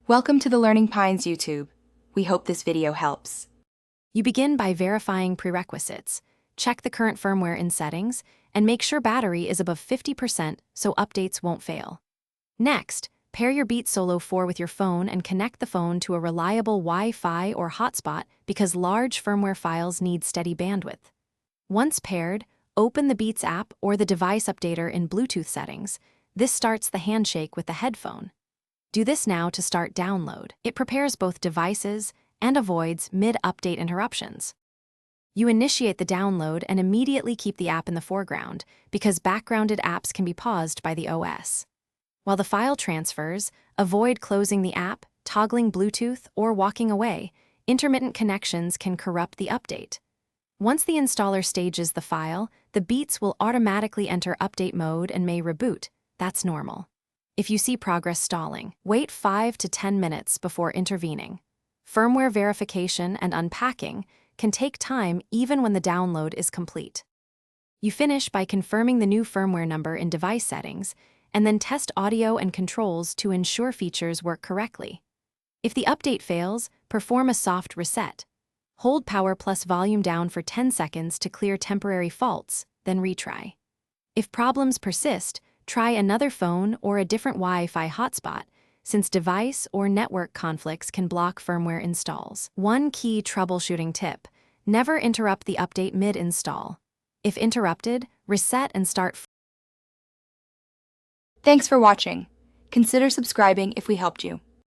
Welcome to the Learning Pines YouTube. We hope this video helps. You begin by verifying prerequisites. Check the current firmware in settings, and make sure battery is above 50% so updates won't fail. Next, pair your Beat Solo 4 with your phone and connect the phone to a reliable Wi-Fi or hotspot because large firmware files need steady bandwidth. Once paired, open the Beats app or the device updater in Bluetooth settings. This starts the handshake with the headphone. Do this now to start download. It prepares both devices and avoids mid-update interruptions. You initiate the download and immediately keep the app in the foreground because backgrounded apps can be paused by the OS. While the file transfers, avoid closing the app, toggling Bluetooth, or walking away. Intermittent connections can corrupt the update. Once the installer stages the file, the Beats will automatically enter update mode and may reboot. That's normal. If you see progress stalling, wait 5 to 10 minutes before intervening. Firmware verification and unpacking can take time even when the download is complete. You finish by confirming the new firmware number in device settings, and then test audio and controls to ensure features work correctly. If the update fails, perform a soft reset. Hold power plus volume down for 10 seconds to clear temporary faults, then retry. If problems persist, try another phone or a different Wi-Fi hotspot, since device or network conflicts can block firmware installs. One key troubleshooting tip: never interrupt the update mid-install. If interrupted, reset and start. Thanks for watching. Consider subscribing if we helped you.